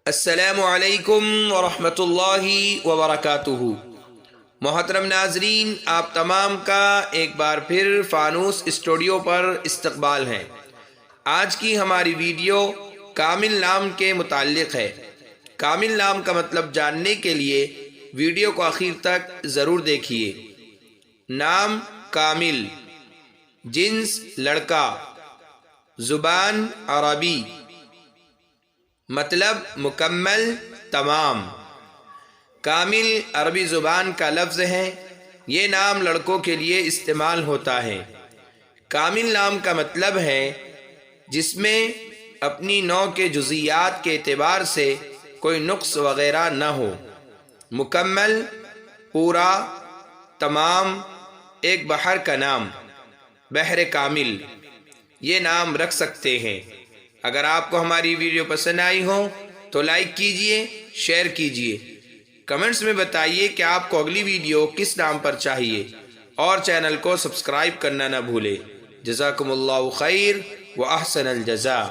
السلام علیکم ورحمۃ اللہ وبرکاتہ۔ محترم ناظرین، آپ تمام کا ایک بار پھر فانوس اسٹوڈیو پر استقبال ہے۔ آج کی ہماری ویڈیو کامل نام کے متعلق ہے۔ کامل نام کا مطلب جاننے کے لیے ویڈیو کو آخر تک ضرور دیکھیے۔ نام کامل، جنس لڑکا، زبان عربی، مطلب مکمل، تمام۔ کامل عربی زبان کا لفظ ہے، یہ نام لڑکوں کے لیے استعمال ہوتا ہے۔ کامل نام کا مطلب ہے جس میں اپنی نوع کے جزیات کے اعتبار سے کوئی نقص وغیرہ نہ ہو۔ مکمل، پورا، تمام، ایک بحر کا نام، بحر کامل، یہ نام رکھ سکتے ہیں۔ اگر آپ کو ہماری ویڈیو پسند آئی ہو تو لائک کیجئے، شیئر کیجئے، کمنٹس میں بتائیے کہ آپ کو اگلی ویڈیو کس نام پر چاہیے، اور چینل کو سبسکرائب کرنا نہ بھولے۔ جزاکم اللہ خیر و احسن الجزاء۔